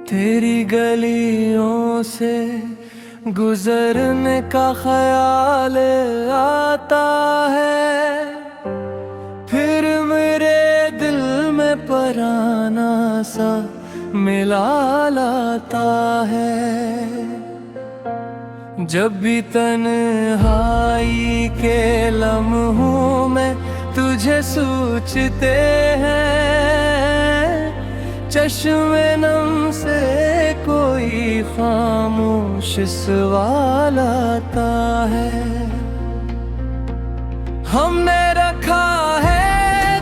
तेरी गलियों से गुजरने का ख्याल आता है, फिर मेरे दिल में पराना सा मिला लाता है। जब भी तन्हाई के लम्हों में तुझे सोचते हैं, चश्मे नम से कोई खामोश सवाल आता है। हमने रखा है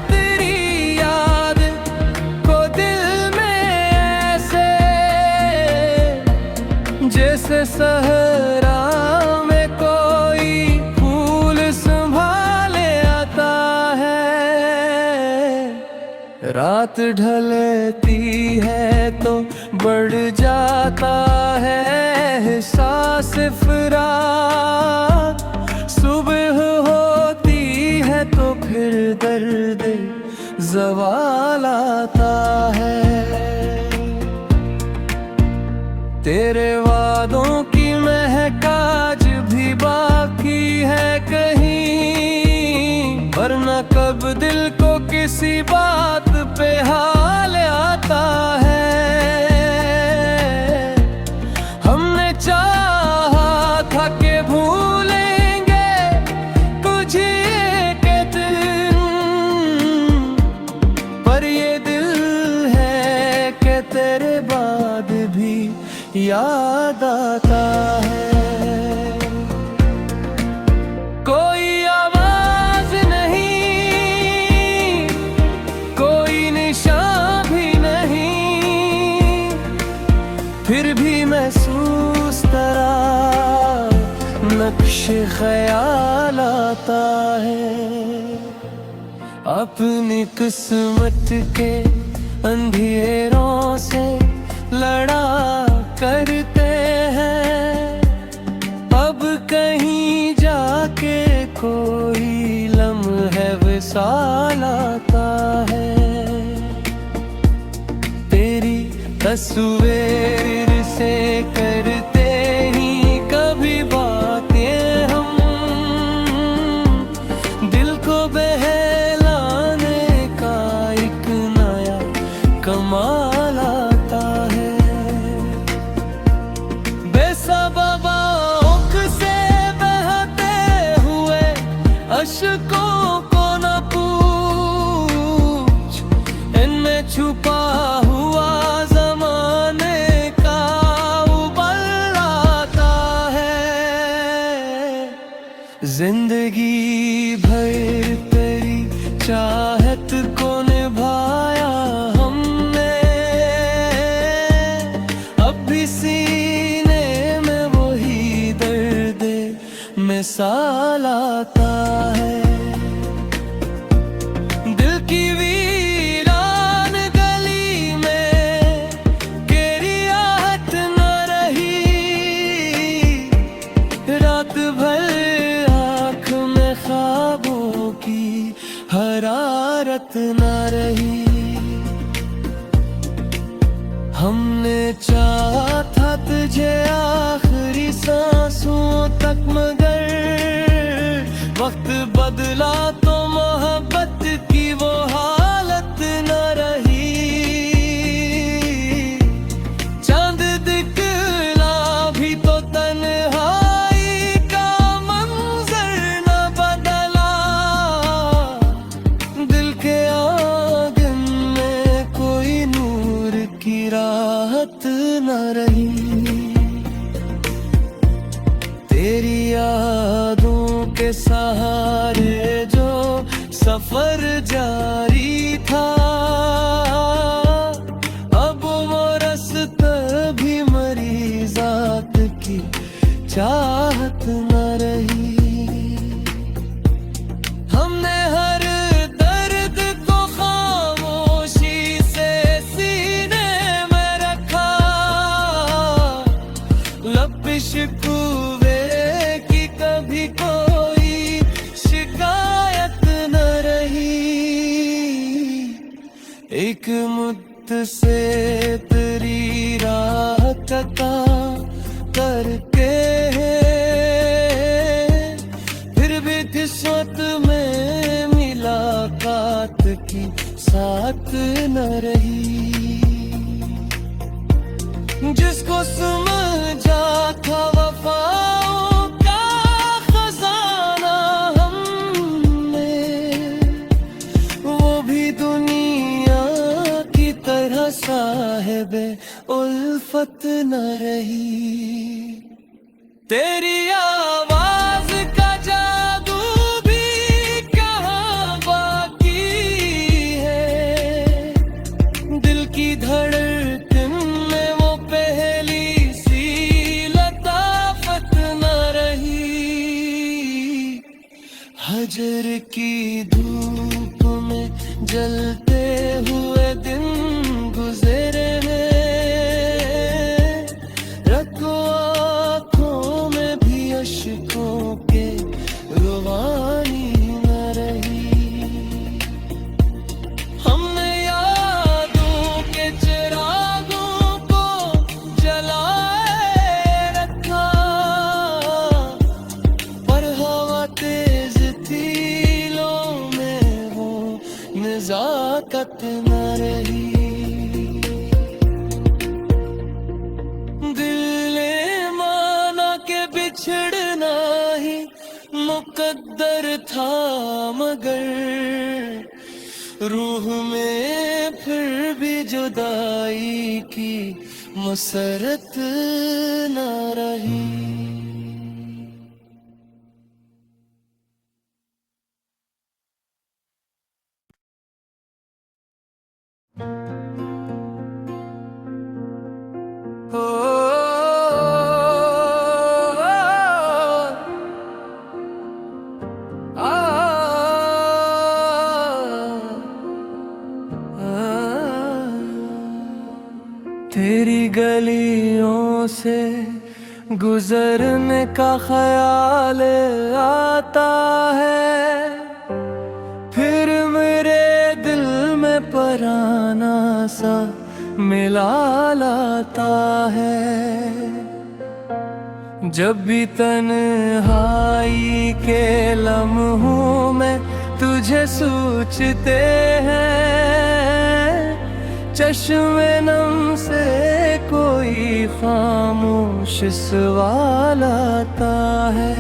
तेरी याद को दिल में ऐसे, जैसे सहरा में कोई फूल संभाले आता है। रात ढलती है तो बढ़ जाता है एहसास फिराक, सुबह होती है तो फिर दर्द ज़वाल आता है। तेरे वादों की महक आज भी बाकी है कहीं, वरना कब दिल को किसी बात पे हाल आता है। हमने चाहा था कि भूलेंगे कुछ एक दिन, पर ये दिल है कि तेरे बाद भी याद आता है। कोई आवाज नहीं, कोई निशान भी नहीं, फिर भी महसूस तरह नक्श ख्याल आता है। अपनी किस्मत के अंधेरों से लड़ा करते हैं, अब कहीं जाके कोई लम्हे विसाल आता है। तेरी तस्वीर से करते ही कभी बातें हम, दिल को बहलाने का एक नया कमाल आता है। बेसबब आँख से बहते हुए अश्कों को न पूछ, इनमें छुपा हुआ ज़माने का उबल आता है। जिंदगी भर तेरी चाहत को निभाया हमने, अब भी सीने में वही दर्द मिसाल आता है। दिल की वीरान गली में तेरी आहट न रही, रात भर आँख में ख्वाबों की हरारत न रही। हमने चाहा था तुझे आखिरी सांसों तक, मगर वक्त बदला तो मोहब्बत की वो हालत न रही। चांद दिखला भी तो तन्हाई का मंजर न बदला, दिल के आंगन में कोई नूर की राहत न रही। तेरी यादों के सहारे जो सफर जारी था, अब वो रास्ता भी मरी जात की चाहत न रही। हमने हर दर्द को खामोशी से सीने में रखा, लपिश कुवे की कभी कोई शिकायत न रही। एक मुद्दा वक्त से तेरी राह कता करके फिर भी किस्मत में मुलाकात की साथ न रही। जिसको समझा था वफाओं का खजाना हमने, वो भी दुनिया की तरह साहिबे उल्फत न रही। तेरी आवाज का जादू भी कहाँ बाकी है, दिल की धड़कन में वो पहली सी लताफत न रही। हजर की धूप में जलते हुए दिन गुजरे हैं, रखो आँखों में भी अश्कों के रुवानी न रही। हमने यादों के चिरागों को जलाए रखा, पर हवा तेज थी लो में वो नजाकत न रही। दिल ने माना के बिछड़ना ही मुकद्दर था, मगर रूह में फिर भी जुदाई की मसरत न रही। तेरी गलियों से गुजरने का ख्याल आता है, फिर मेरे दिल में पराना सा मिला लाता है। जब भी तन्हाई के लम्हों में तुझे सोचते हैं, चश्मे नम से कोई खामोश सवाल आता है।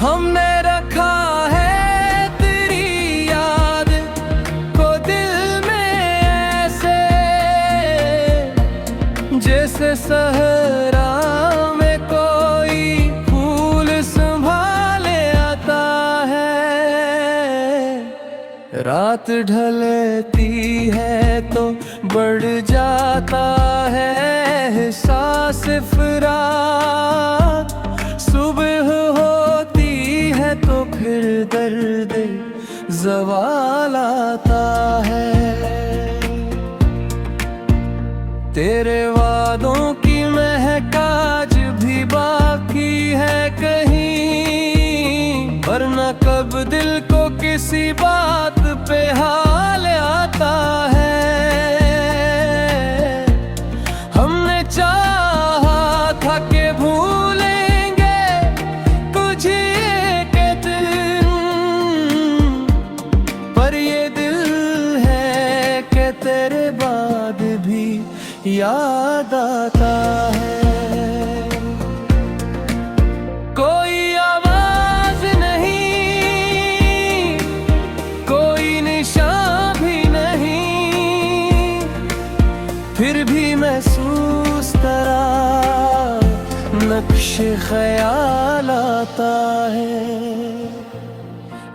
हमने रखा है तेरी याद को दिल में ऐसे, जैसे सहरा में कोई फूल संभाले आता है। रात ढलती है तो बढ़ जाता है एहसास फिराक, सुबह होती है तो फिर दर्द ज़वाल आता है। तेरे वादों की महक आज भी बाकी है कहीं, वरना कब दिल को किसी बात पे हाल आता है। हमने चाहा था कि भूलेंगे कुछ एक दिन, पर ये दिल है कि तेरे बाद भी याद आता है। कोई आवाज नहीं, कोई निशान भी नहीं, फिर भी महसूस तरह नक्श ख्याल आता है।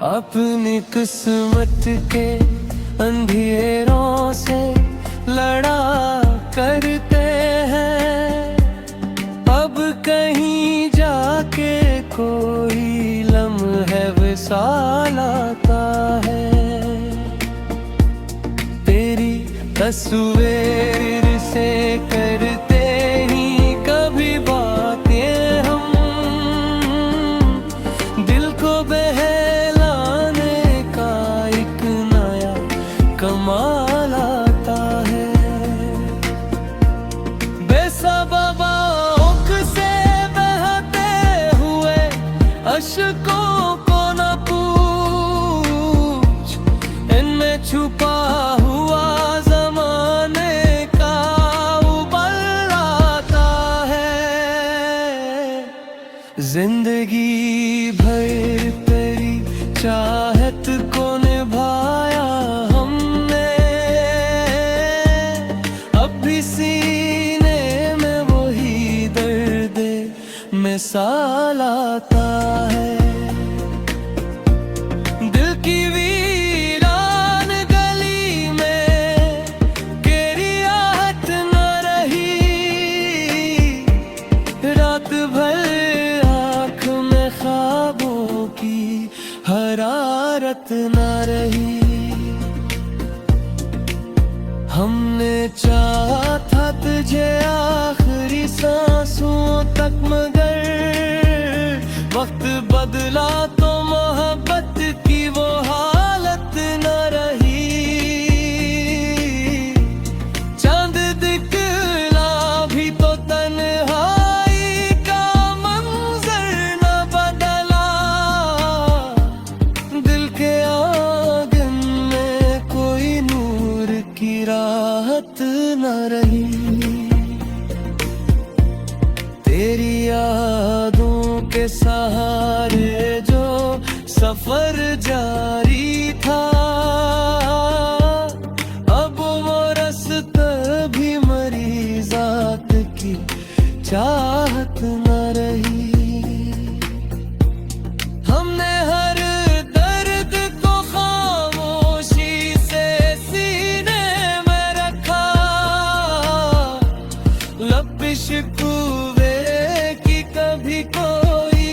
अपनी किस्मत के अंधेरों से लड़ा करते हैं, अब कहीं जाके कोई लम्हे विसाल आता है। तेरी तस्वीर से करते ही कभी बातें हम, दिल को बहलाने का एक नया कमाल छुपा हुआ जमाने का उबल आता है। जिंदगी भर तेरी चाहत को निभाया हमने, अब भी सीने में वही दर्द मिसाल आता है। दिल की वीरान गली में तेरी आहट न रही, रात भर आँख में ख्वाबों की हरारत न रही। हमने चाहा था तुझे आखिरी सांसों तक, मगर वक्त बदला तो मोहब्बत की वो हालत न रही। चांद दिखला भी तो तन्हाई का मंजर न बदला, दिल के आंगन में कोई नूर की राहत न रही। तेरी यादों के सहारे जो सफर जारी था, अब वो रास्ता भी मरी जात की चाहत न रही। हमने हर दर्द को खामोशी से सीने में रखा, लबिश कुवे की कभी कोई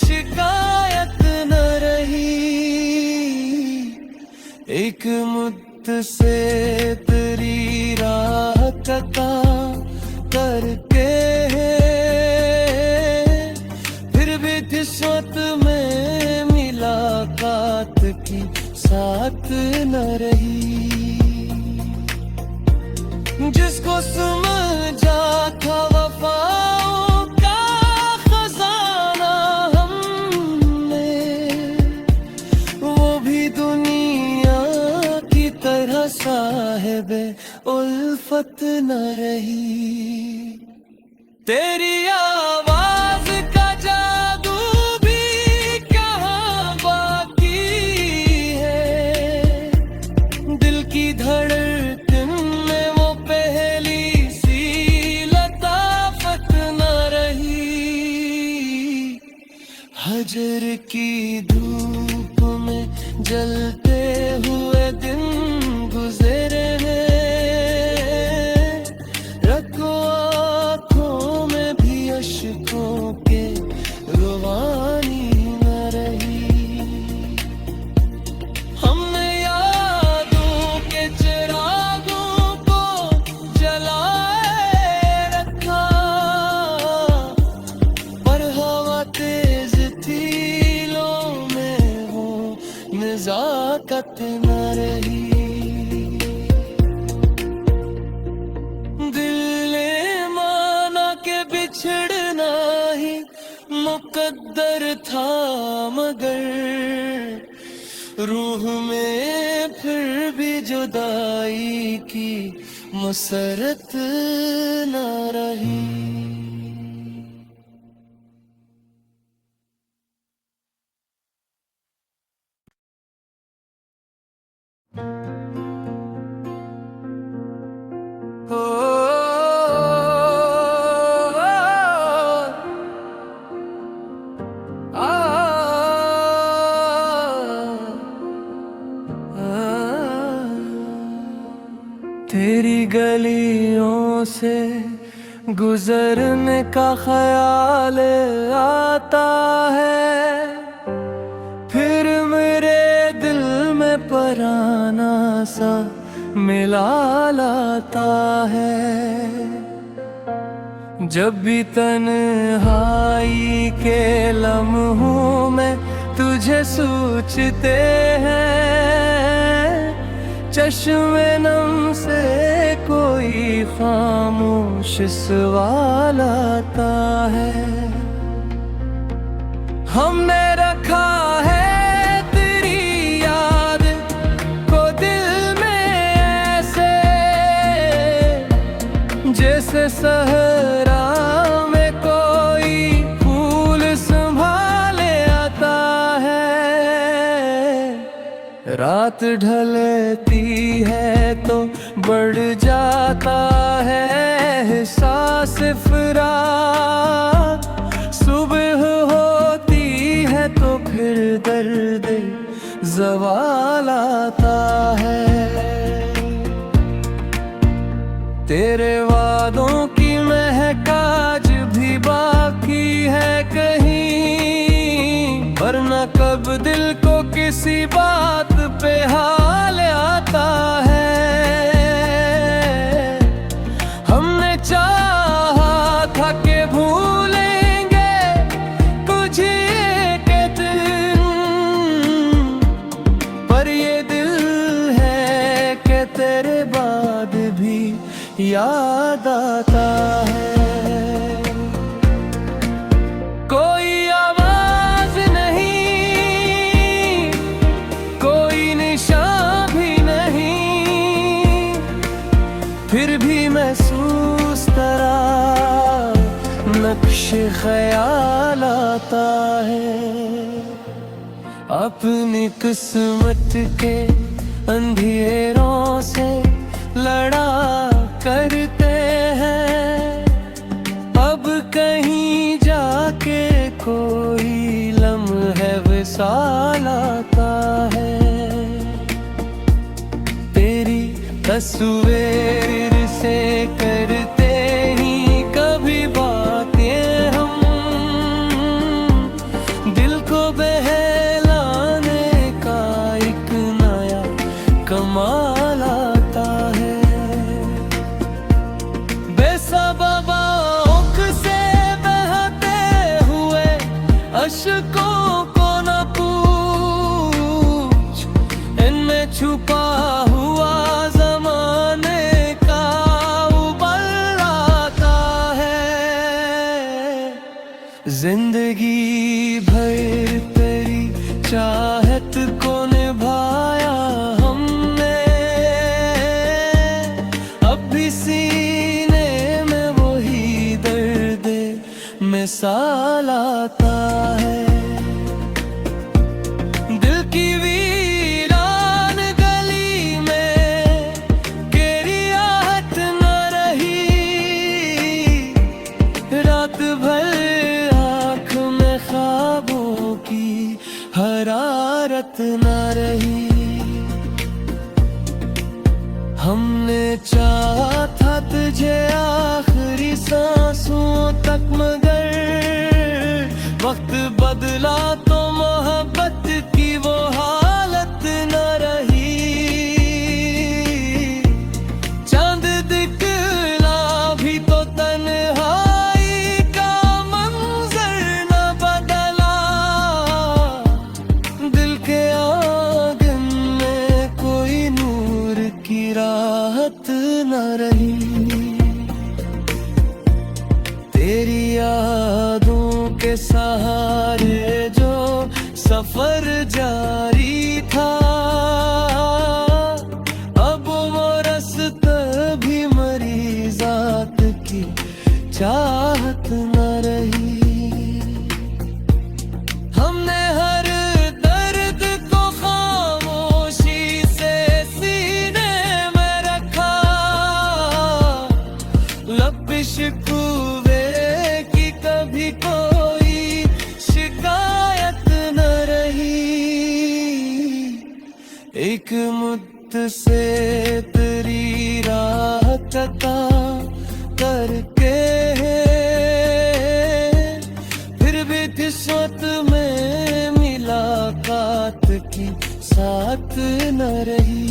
शिकायत न रही। एक मुद्दत से तेरी राह कता करके, फिर भी किस्मत में मुलाकात की साथ न रही। जिसको समझा था वफाओं का खजाना हमने, वो भी दुनिया की तरह साहिबे उल्फत न रही। तेरी आवाज का जादू भी कहाँ बाकी है, दिल की धड़कन में वो पहली सी लताफत न रही। हजर की धूप में जलते हुए दिन गुजरे हैं, रखो आँखों में भी अश्कों के रुवानी न रही। हमने यादों के चिरागों को जलाए रखा, पर हवा तेज थी लो में वो नजाकत न रही। दिल ने माना के बिछड़ना ही मुकद्दर था, मगर रूह में फिर भी जुदाई की मुसरत न रही। तेरी गलियों से गुजरने का ख्याल आता है, फिर मेरे दिल में पराना सा मिला लाता है। जब भी तन्हाई के लम्हों में तुझे सोचते हैं, चश्मे नम से कोई खामोश सवाल आता है। हमने रखा है तेरी याद को दिल सहरा में कोई फूल संभाले आता है। रात ढलती है तो बढ़ जाता है एहसास फिराक। सुबह होती है तो फिर दर्द ज़वाल आता है। तेरे वादों की महक आज भी बाकी है कहीं, वरना कब दिल को किसी बात पे हाल आता है। हमने चाहा था कि भूलेंगे कुछ एक दिन, पर ये दिल है कि तेरे बाद भी याद आता है। कोई आवाज नहीं, कोई निशान भी नहीं, फिर भी महसूस तरह नक्श ख्याल आता है। अपनी किस्मत के अंधेरों से लड़ा करते हैं, अब कहीं जाके कोई लम्हे विसाल आता है। तेरी तस्वीर से करते ही कभी बातें हम, दिल को बहलाने का एक नया कमाल आता है। अशकों को न पूछ, इनमें छुपा हुआ ज़माने का उबल आता है। जिंदगी भर तेरी चाहत को निभाया हमने, अब भी सीने में वही दर्द मिसाल आता है। दिल की वीरान गली में तेरी आहट न रही, रात भर आँख में ख्वाबों की हरारत न रही। हमने चाहा था तुझे आखिरी सांसों तक, मगर वक्त बदला तो मोहब्बत की वो हालत न रही। चांद दिखला भी तो तन्हाई का मंजर न बदला, दिल के आंगन में कोई नूर की राहत न रही। तेरी यादों के सहारे जो सफर जारी था, अब वो रास्ता भी मरीज़ात की चाहत न रही। हमने हर दर्द को खामोशी से सीने में रखा, लबिश कुवे की कभी कोई शिकायत न रही। एक मुद्दत से तेरी राह तता करके फिर भी किस्मत में मुलाकात की साथ न रही।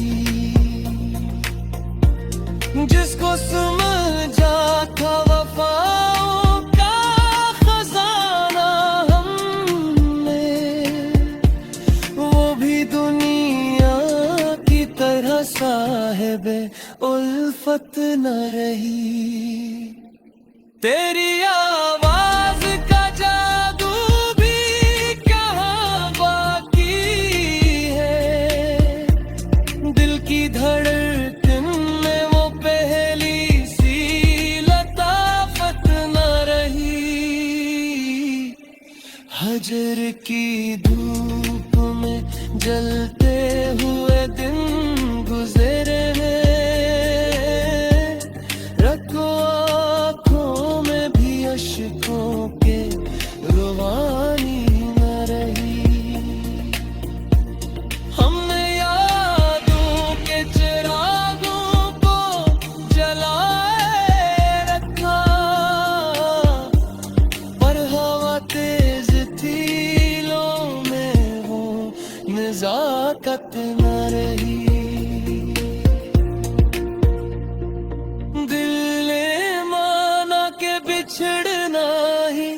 जिसको समझा था वफाओं का खजाना हमने, वो भी दुनिया की तरह साहिबे उल्फत न रही। तेरी आवाज का जादू भी कहाँ बाकी है, दिल की धड़कन में वो पहली सी लता रही। दिल ने माना के बिछड़ना ही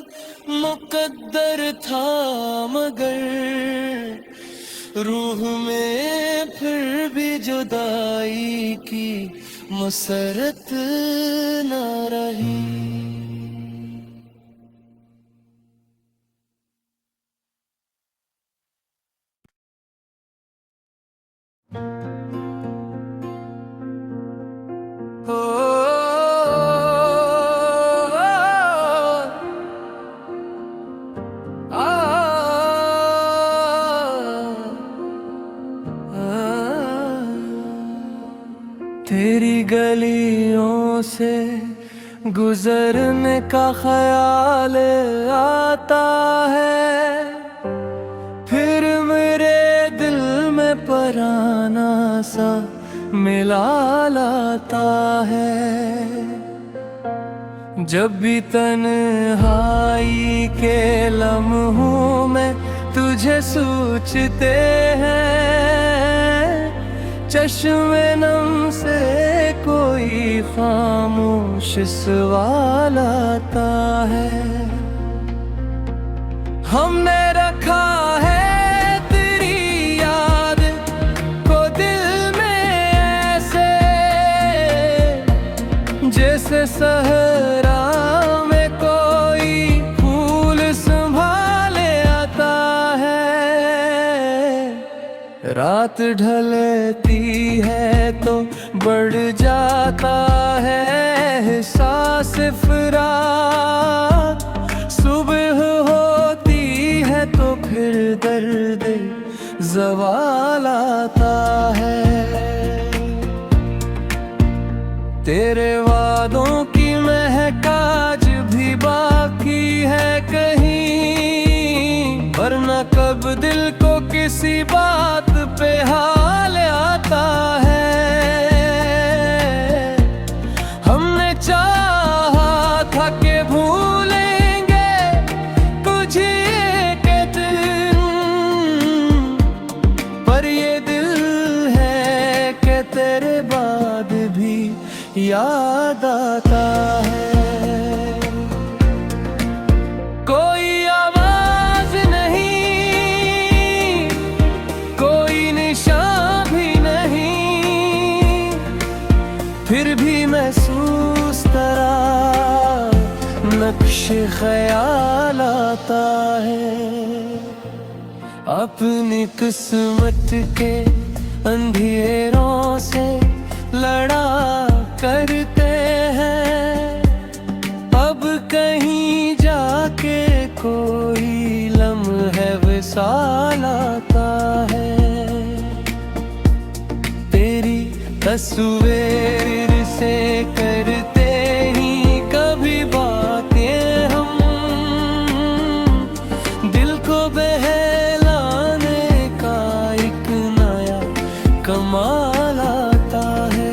मुकद्दर था, मगर रूह में फिर भी जुदाई की मुसरत न रही। तेरी गलियों से गुजरने का ख्याल आता है, फिर मेरे दिल में पराना सा मिला लाता है। जब भी तन्हाई के लम्हों में तुझे सोचते हैं, चश्मे नम से कोई खामोश सवाल आता है। हमने रखा है तेरी याद को दिल में ऐसे, जैसे सहरा में कोई फूल संभाले आता है। रात ढलती है तो बढ़ जाता है एहसास फिराक, सुबह होती है तो फिर दर्द ज़वाल आता है। तेरे वादों की महक आज भी बाकी है कहीं, वरना कब दिल को किसी बात पे हाल आता है। हमने चाहा था कि भूलेंगे कुछ एक दिन, पर ये दिल है कि तेरे बाद भी याद आता है। कोई आवाज नहीं, कोई निशान भी नहीं, फिर भी महसूस तरह नक्श ख्याल आता है। अपनी किस्मत के अंधेरों से लड़ा करते हैं, अब कहीं जाके कोई लम्हे विसाल आता है। तेरी तस्वीर से करते ही कभी बातें हम, दिल को बहलाने का एक नया कमाल आता है।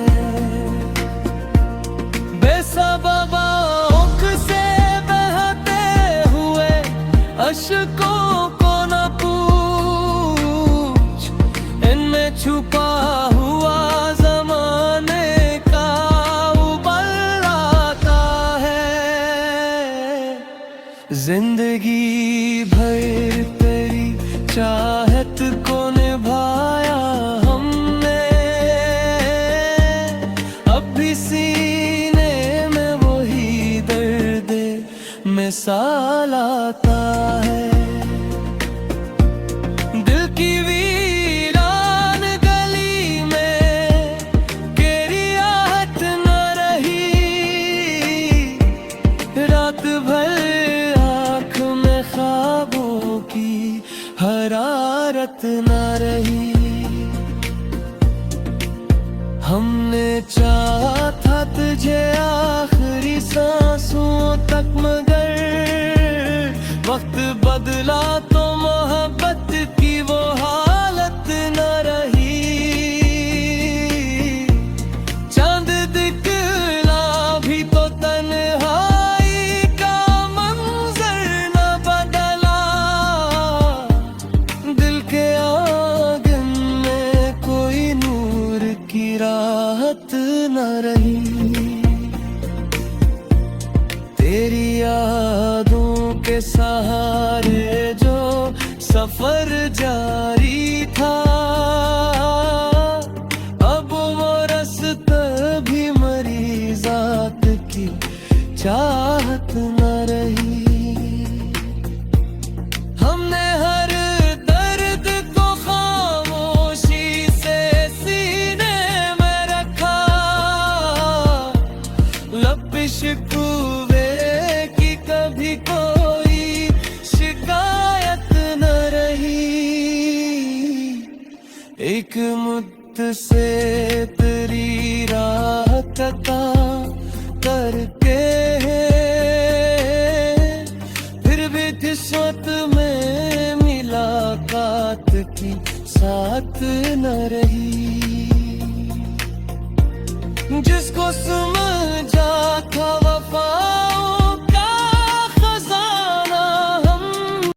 अशकों को न पूछ, इनमें छुपा हुआ ज़माने का उबल आता है। जिंदगी भर तेरी चाहत को निभाया हमने, अब भी सीने में वही दर्द मिसाल आता है। दिल की वीरान गली में तेरी आहट न रही, रात भर आँख में ख्वाबों की हरारत न रही। हमने चाहा था तुझे आखिरी सांसों तक, मगर वक्त बदला तो मोहब्बत की वो हालत न रही। चांद दिखला भी तो तन्हाई का मंजर न बदला, दिल के आंगन में कोई की राहत न रही। तेरी यादों के सहारे जो सफर जारी था, अब वो रास्ता भी मरी जात की चाहत न रही। हमने हर दर्द को खामोशी से सीने में रखा, लपिश कुवे की कभी कोई शिकायत न रही। एक मुद्द से तेरी राह कता करके फिर भी किस्मत में मुलाकात की साथ न रही। जिसको समझा था